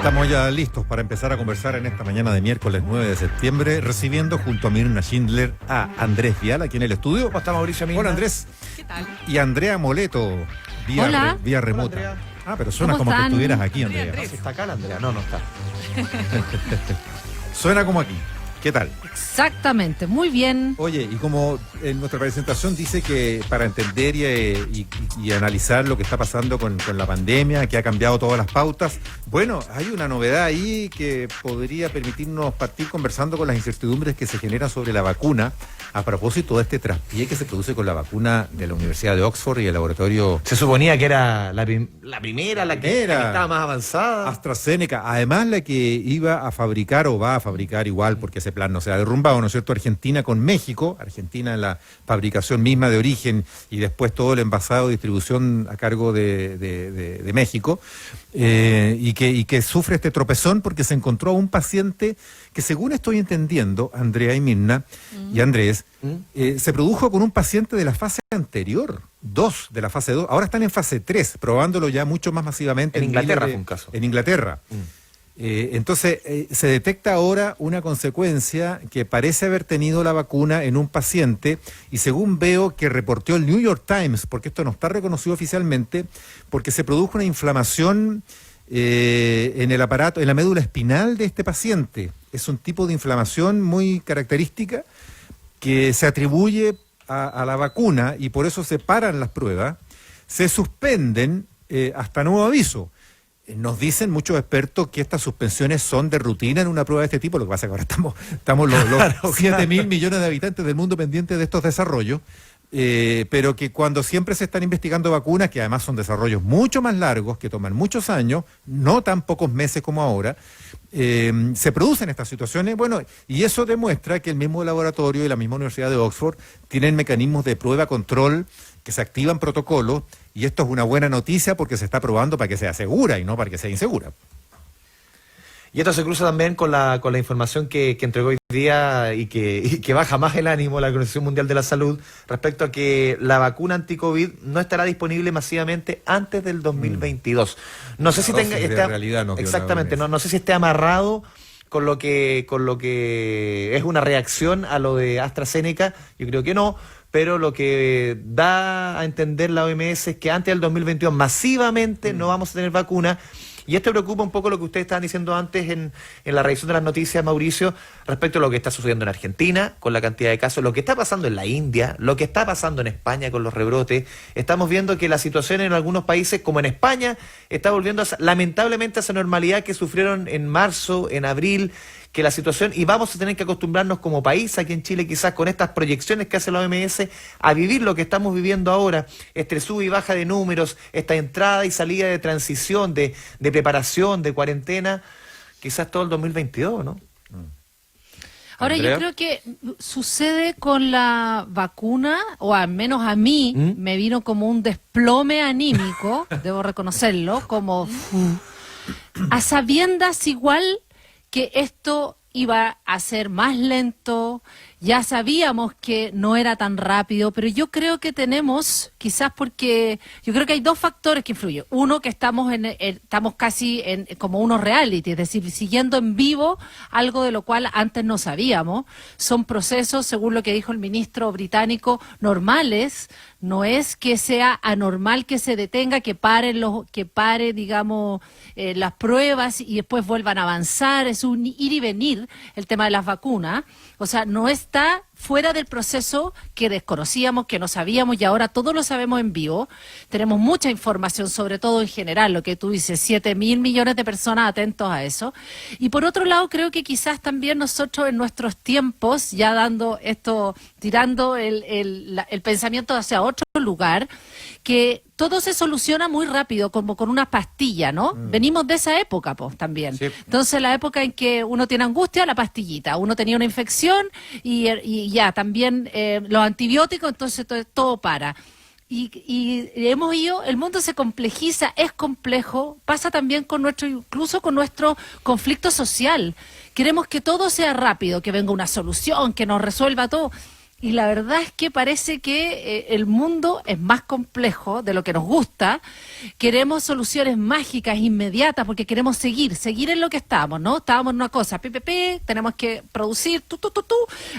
Estamos ya listos para empezar a conversar en esta mañana de miércoles 9 de septiembre, recibiendo junto a Mirna Schindler a Andrés Vial, aquí en el estudio. ¿Cómo está Mauricio Mirna? Hola Andrés. ¿Qué tal? Y Andrea Moleto, vía remota. Hola, Ah, pero suena como que están? estuvieras aquí, Andrea. Andrés. ¿Está acá la Andrea? No, no está. Suena como aquí. ¿Qué tal? Exactamente, muy bien. Oye, y como en nuestra presentación dice que para entender y analizar lo que está pasando con la pandemia, que ha cambiado todas las pautas, bueno, hay una novedad ahí que podría permitirnos partir conversando con las incertidumbres que se generan sobre la vacuna a propósito de este traspié que se produce con la vacuna de la Universidad de Oxford y el laboratorio... Se suponía que era la primera, la que estaba más avanzada. AstraZeneca, además la que iba a fabricar o va a fabricar igual, porque ese plan no se ha derrumbado, ¿no es cierto? Argentina con México, Argentina en la fabricación misma de origen y después todo el envasado y distribución a cargo de México, y que sufre este tropezón porque se encontró a un paciente que, según estoy entendiendo, Andrea y Mirna y Andrés, se produjo con un paciente de la fase anterior, 2 de la fase 2, ahora están en fase 3, probándolo ya mucho más masivamente. En Inglaterra fue un caso. En Inglaterra. Entonces, se detecta ahora una consecuencia que parece haber tenido la vacuna en un paciente, y según veo que reportó el New York Times, porque esto no está reconocido oficialmente, porque se produjo una inflamación en el aparato, en la médula espinal de este paciente. Es un tipo de inflamación muy característica que se atribuye a la vacuna, y por eso se paran las pruebas, se suspenden hasta nuevo aviso. Nos dicen muchos expertos que estas suspensiones son de rutina en una prueba de este tipo. Lo que pasa es que ahora estamos los 7.000 millones de habitantes del mundo pendientes de estos desarrollos, pero que cuando siempre se están investigando vacunas, que además son desarrollos mucho más largos, que toman muchos años, no tan pocos meses como ahora, se producen estas situaciones. Bueno, y eso demuestra que el mismo laboratorio y la misma Universidad de Oxford tienen mecanismos de prueba, control, que se activan protocolos, y esto es una buena noticia porque se está probando para que sea segura y no para que sea insegura. Y esto se cruza también con la información que entregó hoy día y que baja más el ánimo la Organización Mundial de la Salud respecto a que la vacuna anti-COVID no estará disponible masivamente antes del 2022. No sé si tenga... Exactamente, no sé si esté amarrado con lo que es una reacción a lo de AstraZeneca. Yo creo que no, pero lo que da a entender la OMS es que antes del 2022 masivamente no vamos a tener vacuna. Y esto preocupa un poco lo que ustedes estaban diciendo antes en la revisión de las noticias, Mauricio, respecto a lo que está sucediendo en Argentina con la cantidad de casos, lo que está pasando en la India, lo que está pasando en España con los rebrotes. Estamos viendo que la situación en algunos países, como en España, está volviendo lamentablemente a esa normalidad que sufrieron en marzo, en abril, que la situación, y vamos a tener que acostumbrarnos como país aquí en Chile, quizás con estas proyecciones que hace la OMS, a vivir lo que estamos viviendo ahora, este sub y baja de números, esta entrada y salida de transición, de preparación, de cuarentena, quizás todo el 2022, ¿no? Ahora, Andrea, yo creo que sucede con la vacuna, o al menos a mí, me vino como un desplome anímico, debo reconocerlo, como a sabiendas igual que esto iba a ser más lento. Ya sabíamos que no era tan rápido, pero yo creo que tenemos, quizás porque, yo creo que hay dos factores que influyen. Uno, que estamos casi en como unos reality, es decir, siguiendo en vivo algo de lo cual antes no sabíamos. Son procesos, según lo que dijo el ministro británico, normales. No es que sea anormal que se detenga, que pare, digamos, las pruebas y después vuelvan a avanzar. Es un ir y venir el tema de las vacunas. O sea, no está fuera del proceso que desconocíamos, que no sabíamos, y ahora todo lo sabemos en vivo. Tenemos mucha información, sobre todo en general, lo que tú dices, 7.000 millones de personas atentos a eso. Y por otro lado, creo que quizás también nosotros en nuestros tiempos, ya dando esto, tirando el pensamiento hacia otro lugar, que todo se soluciona muy rápido, como con una pastilla, ¿no? Venimos de esa época, pues, también. Sí. Entonces, la época en que uno tiene angustia, la pastillita. Uno tenía una infección y ya, también los antibióticos, entonces todo para. Y hemos ido, el mundo se complejiza, es complejo, pasa también con incluso con nuestro conflicto social. Queremos que todo sea rápido, que venga una solución, que nos resuelva todo. Y la verdad es que parece que el mundo es más complejo de lo que nos gusta. Queremos soluciones mágicas, inmediatas, porque queremos seguir en lo que estábamos, ¿no? Estábamos en una cosa, tenemos que producir,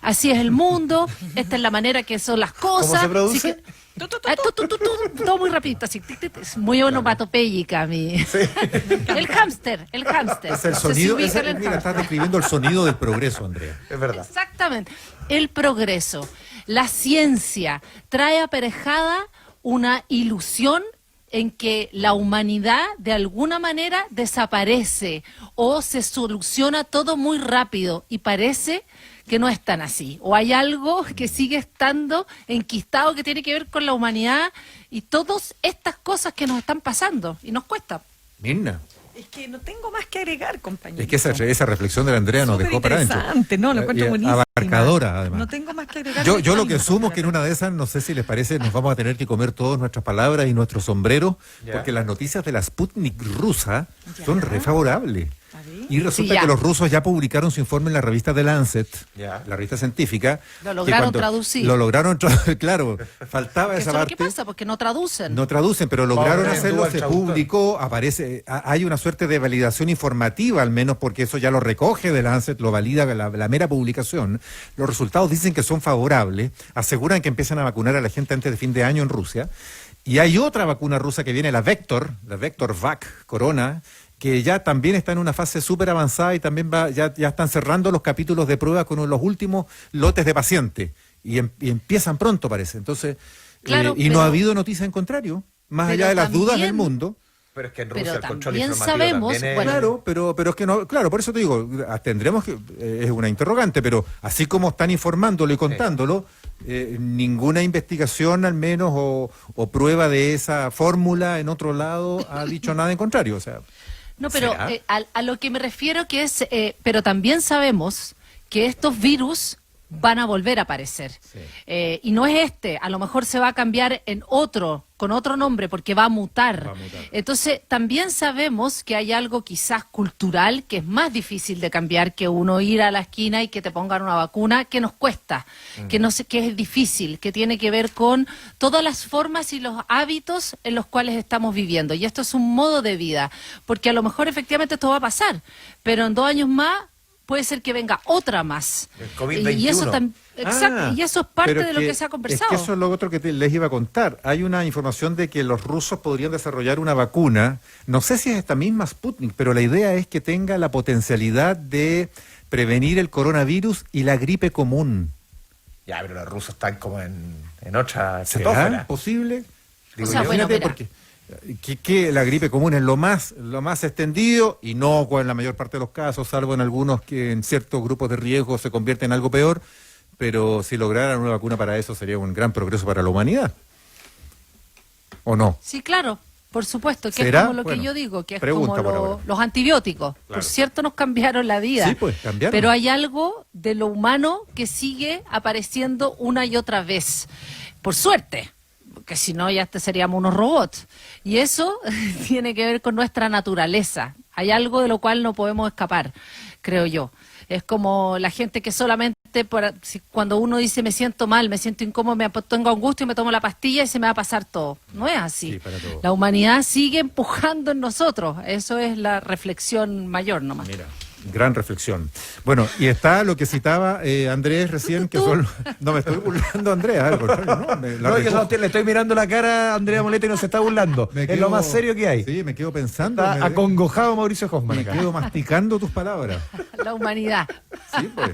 así es el mundo, esta es la manera que son las cosas. ¿Cómo se produce? Así que, todo muy rapidito, así, es muy onomatopéyica mi. Sí. El hámster. Es el sonido, mira, estás describiendo el sonido del progreso, Andrea. Es verdad. Exactamente. El progreso, la ciencia, trae aparejada una ilusión en que la humanidad de alguna manera desaparece o se soluciona todo muy rápido y parece que no es tan así. O hay algo que sigue estando enquistado que tiene que ver con la humanidad y todas estas cosas que nos están pasando y nos cuesta. Mirna. Es que no tengo más que agregar, compañero. Es que esa reflexión de la Andrea nos dejó para adentro. Interesante, ¿no? Lo encuentro buenísimo. Abarcadora, además. No tengo más que agregar. Yo lo que asumo es que en una de esas, no sé si les parece, nos vamos a tener que comer todas nuestras palabras y nuestros sombreros, porque las noticias de la Sputnik rusa son re favorables. Y resulta que los rusos ya publicaron su informe en la revista The Lancet, la revista científica. Lo lograron traducir. Lo lograron, claro, faltaba esa parte. ¿Qué pasa? Porque no traducen. No traducen, pero lograron hacerlo, se publicó, hay una suerte de validación informativa al menos, porque eso ya lo recoge The Lancet, lo valida la mera publicación. Los resultados dicen que son favorables, aseguran que empiezan a vacunar a la gente antes de fin de año en Rusia. Y hay otra vacuna rusa que viene, la Vector Vac Corona, que ya también está en una fase súper avanzada y también ya están cerrando los capítulos de prueba con los últimos lotes de pacientes. Y empiezan pronto, parece. Entonces, claro, no ha habido noticia en contrario, más allá de las dudas del mundo. Pero es que en Rusia el control también informativo sabemos, también es... Claro, pero es que no, claro, por eso te digo, tendremos que, es una interrogante, pero así como están informándolo y contándolo, ninguna investigación al menos o prueba de esa fórmula en otro lado ha dicho nada en contrario, o sea... No, pero a lo que me refiero que es, pero también sabemos que estos virus van a volver a aparecer. Sí. Y no es a lo mejor se va a cambiar en con otro nombre, porque va a mutar. Entonces, también sabemos que hay algo quizás cultural que es más difícil de cambiar que uno ir a la esquina y que te pongan una vacuna, que nos cuesta, que es difícil, que tiene que ver con todas las formas y los hábitos en los cuales estamos viviendo. Y esto es un modo de vida, porque a lo mejor efectivamente esto va a pasar, pero en 2 años más puede ser que venga otra más. El COVID-21. Y eso exacto, y eso es parte de lo que se ha conversado. Es que eso es lo otro que les iba a contar. Hay una información de que los rusos podrían desarrollar una vacuna, no sé si es esta misma Sputnik, pero la idea es que tenga la potencialidad de prevenir el coronavirus y la gripe común. Ya, pero los rusos están como en otra ¿Será estratosfera. posible? O sea, bueno, porque que la gripe común es lo más extendido y no en la mayor parte de los casos, salvo en algunos que en ciertos grupos de riesgo se convierte en algo peor, pero si lograran una vacuna para eso sería un gran progreso para la humanidad. ¿O no? Sí, claro, por supuesto, que ¿será? Es como lo que yo digo, que es como por los antibióticos. Claro. Por cierto, nos cambiaron la vida. Sí, pues, cambiaron. Pero hay algo de lo humano que sigue apareciendo una y otra vez. Por suerte. Que si no ya seríamos unos robots. Y eso tiene que ver con nuestra naturaleza. Hay algo de lo cual no podemos escapar, creo yo. Es como la gente que solamente, cuando uno dice me siento mal, me siento incómodo, tengo angustia y me tomo la pastilla y se me va a pasar todo. No es así. Sí, la humanidad sigue empujando en nosotros. Eso es la reflexión mayor nomás. Mira. Gran reflexión. Bueno, y está lo que citaba Andrés recién, que son... No, me estoy burlando, Andrea, al contrario, no. Yo le estoy mirando la cara a Andrea Moleta y no se está burlando. Es lo más serio que hay. Sí, me quedo pensando. Está acongojado Mauricio Hoffman acá. Me quedo masticando tus palabras. La humanidad. Sí, pues.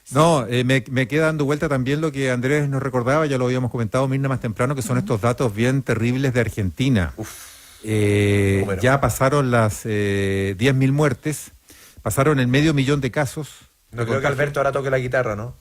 No, me queda dando vuelta también lo que Andrés nos recordaba, ya lo habíamos comentado, Mirna, más temprano, que son estos datos bien terribles de Argentina. Ya pasaron las 10.000 muertes. Pasaron el 500.000 de casos. No creo que Alberto ahora toque la guitarra, ¿no?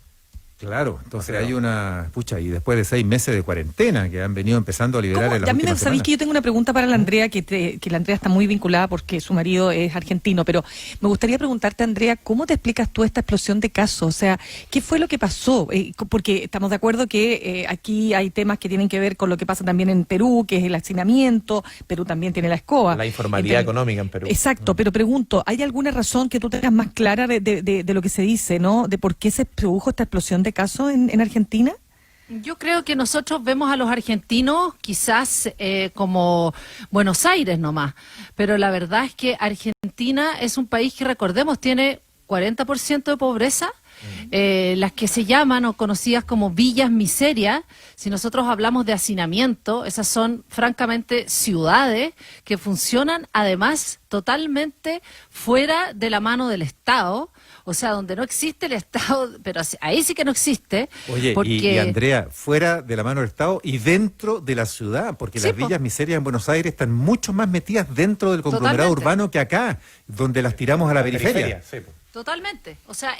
Claro, entonces hay una... y después de 6 meses de cuarentena que han venido empezando a liberar en las últimas semanas. Sabéis que yo tengo una pregunta para la Andrea, que la Andrea está muy vinculada porque su marido es argentino, pero me gustaría preguntarte, Andrea, ¿cómo te explicas tú esta explosión de casos? O sea, ¿qué fue lo que pasó? Porque estamos de acuerdo que aquí hay temas que tienen que ver con lo que pasa también en Perú, que es el hacinamiento. Perú también tiene la escoba. La informalidad económica en Perú. Exacto, pero pregunto, ¿hay alguna razón que tú tengas más clara de lo que se dice, ¿no? De por qué se produjo esta explosión de de casos en Argentina? Yo creo que nosotros vemos a los argentinos quizás como Buenos Aires nomás, pero la verdad es que Argentina es un país que, recordemos, tiene 40% de pobreza. Las que se llaman o conocidas como villas miserias, si nosotros hablamos de hacinamiento, esas son francamente ciudades que funcionan además totalmente fuera de la mano del Estado, o sea, donde no existe el Estado, pero ahí sí que no existe. Oye, porque... y Andrea, fuera de la mano del Estado y dentro de la ciudad, porque Sí, las villas miserias en Buenos Aires están mucho más metidas dentro del conglomerado Totalmente. urbano que acá, donde las tiramos a la periferia. Sí, po. Totalmente. O sea,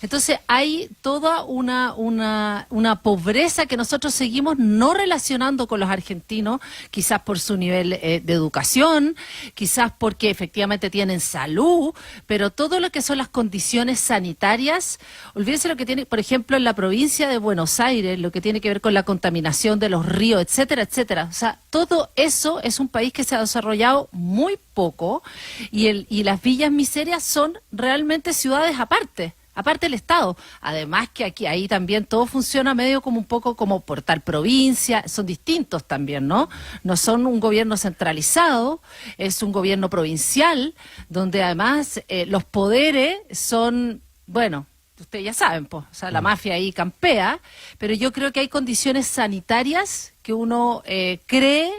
entonces hay toda una pobreza que nosotros seguimos no relacionando con los argentinos, quizás por su nivel de educación, quizás porque efectivamente tienen salud, pero todo lo que son las condiciones sanitarias, olvídense lo que tiene, por ejemplo, en la provincia de Buenos Aires, lo que tiene que ver con la contaminación de los ríos, etcétera, etcétera. O sea, todo eso es un país que se ha desarrollado muy poco y las villas miserias son realmente ciudades aparte del Estado. Además que ahí también todo funciona medio como un poco como por tal provincia, son distintos también, ¿no? No son un gobierno centralizado, es un gobierno provincial, donde además los poderes son, bueno, ustedes ya saben, pues, o sea, la mafia ahí campea, pero yo creo que hay condiciones sanitarias que uno cree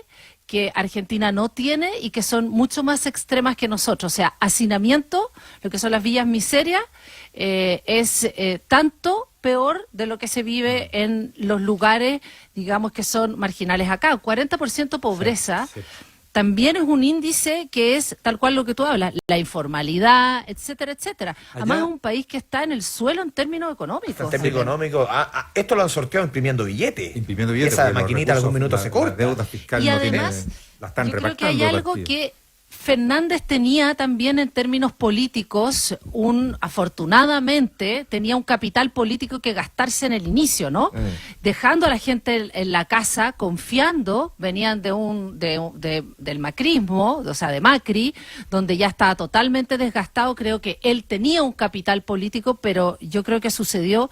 que Argentina no tiene y que son mucho más extremas que nosotros. O sea, hacinamiento, lo que son las villas miserias, es tanto peor de lo que se vive en los lugares, digamos, que son marginales acá. 40% pobreza. Sí, sí. También es un índice que es tal cual lo que tú hablas, la informalidad, etcétera, etcétera. Además es un país que está en el suelo en términos económicos. En términos económicos, esto lo han sorteado imprimiendo billetes. Imprimiendo billetes, Esa porque los maquinita recursos, algún minuto la- se corta. La deuda fiscal Y no además, tiene, la están yo creo que repartiendo hay el algo partido. que Fernández tenía también en términos políticos, afortunadamente, tenía un capital político que gastarse en el inicio, ¿no? Dejando a la gente en la casa, confiando, venían del macrismo, o sea, de Macri, donde ya estaba totalmente desgastado. Creo que él tenía un capital político, pero yo creo que sucedió,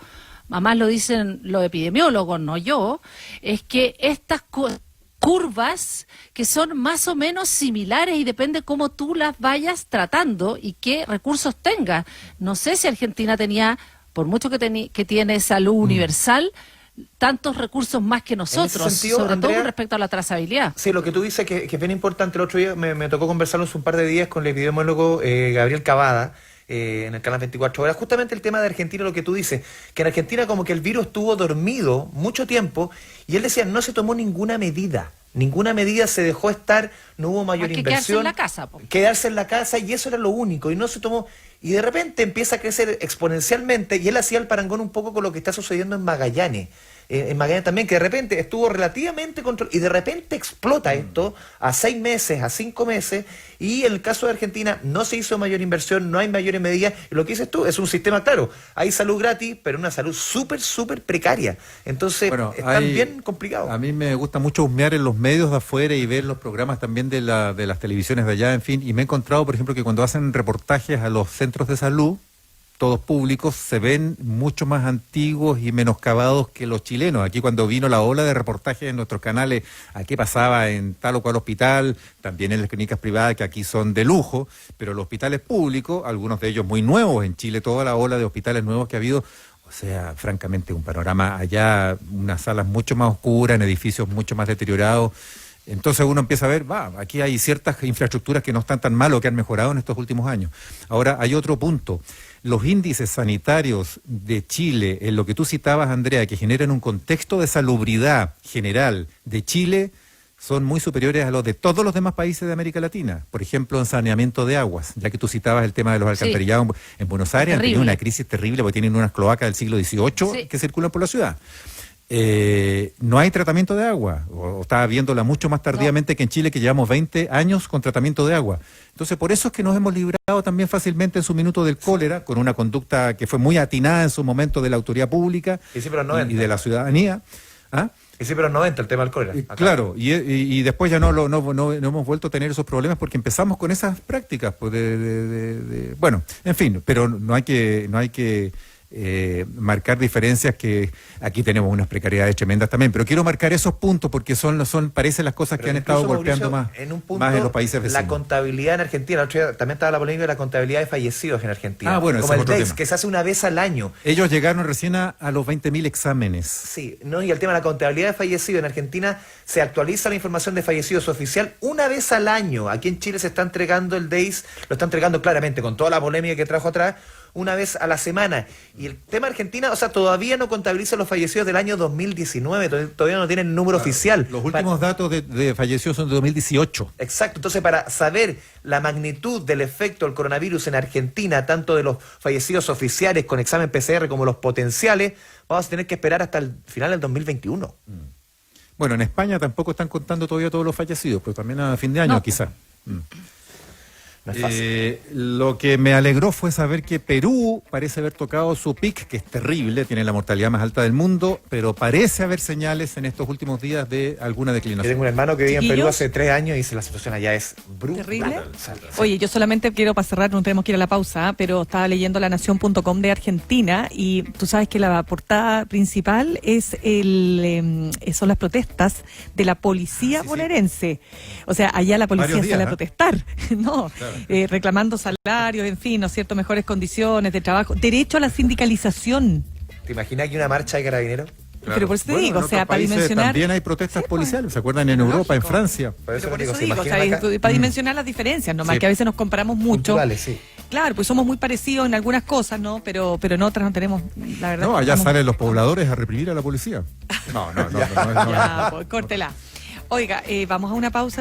además lo dicen los epidemiólogos, no yo, es que estas curvas que son más o menos similares y depende cómo tú las vayas tratando y qué recursos tengas. No sé si Argentina tenía, por mucho que tiene salud universal, tantos recursos más que nosotros, sentido, sobre Andrea, todo con respecto a la trazabilidad. Sí, lo que tú dices que es bien importante. El otro día me tocó conversarlo hace un par de días con el epidemiólogo Gabriel Cavada, en el canal 24 horas, justamente el tema de Argentina, lo que tú dices, que en Argentina como que el virus estuvo dormido mucho tiempo y él decía, no se tomó ninguna medida se dejó estar, no hubo mayor Más que inversión. quedarse en la casa, po. Quedarse en la casa y eso era lo único y no se tomó, y de repente empieza a crecer exponencialmente y él hacía el parangón un poco con lo que está sucediendo en Magallanes. En Magallanes también, que de repente estuvo relativamente controlado y de repente explota esto a 6 meses, a 5 meses, y en el caso de Argentina no se hizo mayor inversión, no hay mayores medidas, y lo que dices tú es un sistema, claro, hay salud gratis, pero una salud súper precaria, entonces Bueno, está bien complicado. A mí me gusta mucho husmear en los medios de afuera y ver los programas también de las televisiones de allá, en fin, y me he encontrado, por ejemplo, que cuando hacen reportajes a los centros de salud, todos públicos, se ven mucho más antiguos y menoscabados que los chilenos. Aquí cuando vino la ola de reportajes en nuestros canales, a qué pasaba en tal o cual hospital, también en las clínicas privadas que aquí son de lujo, pero los hospitales públicos, algunos de ellos muy nuevos, en Chile toda la ola de hospitales nuevos que ha habido, o sea, francamente un panorama allá, unas salas mucho más oscuras, en edificios mucho más deteriorados. Entonces uno empieza a ver, aquí hay ciertas infraestructuras que no están tan mal o que han mejorado en estos últimos años. Ahora, hay otro punto. Los índices sanitarios de Chile, en lo que tú citabas, Andrea, que generan un contexto de salubridad general de Chile, son muy superiores a los de todos los demás países de América Latina. Por ejemplo, en saneamiento de aguas, ya que tú citabas el tema de los alcantarillados en Buenos Aires, han tenido una crisis terrible porque tienen unas cloacas del siglo XVIII que circulan por la ciudad. No hay tratamiento de agua, o está viéndola mucho más tardíamente que en Chile, que llevamos 20 años con tratamiento de agua. Entonces, por eso es que nos hemos librado también fácilmente en su minuto del cólera, con una conducta que fue muy atinada en su momento de la autoridad pública y de la ciudadanía. ¿Ah? Y sí, pero 90 el tema del cólera. Claro, y después ya no hemos vuelto a tener esos problemas porque empezamos con esas prácticas. Pues bueno, en fin, pero no hay que marcar diferencias que aquí tenemos unas precariedades tremendas también, pero quiero marcar esos puntos porque parecen las cosas que han estado golpeando más en un punto, más en los países vecinos. La contabilidad en Argentina, el otro día también estaba la polémica de la contabilidad de fallecidos en Argentina. Bueno, como ese es el otro DEX, tema. que se hace una vez al año. Ellos llegaron recién a los 20.000 exámenes. Sí, ¿no? Y el tema de la contabilidad de fallecidos en Argentina, se actualiza la información de fallecidos oficial una vez al año. Aquí en Chile se está entregando el DEIS, lo está entregando claramente con toda la polémica que trajo atrás, una vez a la semana. Y el tema Argentina, o sea, todavía no contabiliza los fallecidos del año 2019, todavía no tienen número oficial. Los últimos datos de fallecidos son de 2018. Exacto, entonces para saber la magnitud del efecto del coronavirus en Argentina, tanto de los fallecidos oficiales con examen PCR como los potenciales, vamos a tener que esperar hasta el final del 2021. Bueno, en España tampoco están contando todavía todos los fallecidos, pero también a fin de año quizás. No es fácil. Lo que me alegró fue saber que Perú parece haber tocado su pic, que es terrible, tiene la mortalidad más alta del mundo, pero parece haber señales en estos últimos días de alguna Yo declinación. tengo un hermano que vive en Perú ¿Chiquillos? hace 3 años y dice la situación allá es brutal. Terrible. O sea, Oye, yo solamente quiero para cerrar, no tenemos que ir a la pausa, pero estaba leyendo lanación.com de Argentina y tú sabes que la portada principal es son las protestas de la policía bonaerense. O sea, allá la policía Varios días, sale a ¿eh? protestar, ¿no? Claro. Reclamando salarios, en fin, ¿no es cierto? Mejores condiciones de trabajo, derecho a la sindicalización. ¿te imaginas que una marcha de carabineros? Pero por eso te Bueno, digo, en o sea, otros para países dimensionar... también hay protestas Sí, pues. policiales, ¿se acuerdan? En Europa, en Lógico. Francia. Por eso, Pero por digo, eso ¿se digo, o sea, imaginan acá? para dimensionar las diferencias, nomás Sí. que a veces nos comparamos mucho. Culturales, sí. Claro, pues somos muy parecidos en algunas cosas, ¿no? Pero en otras no tenemos, la verdad. No, allá estamos- salen los pobladores a reprimir a la policía. No. Ya, pues, córtela. Oiga, vamos a una pausa.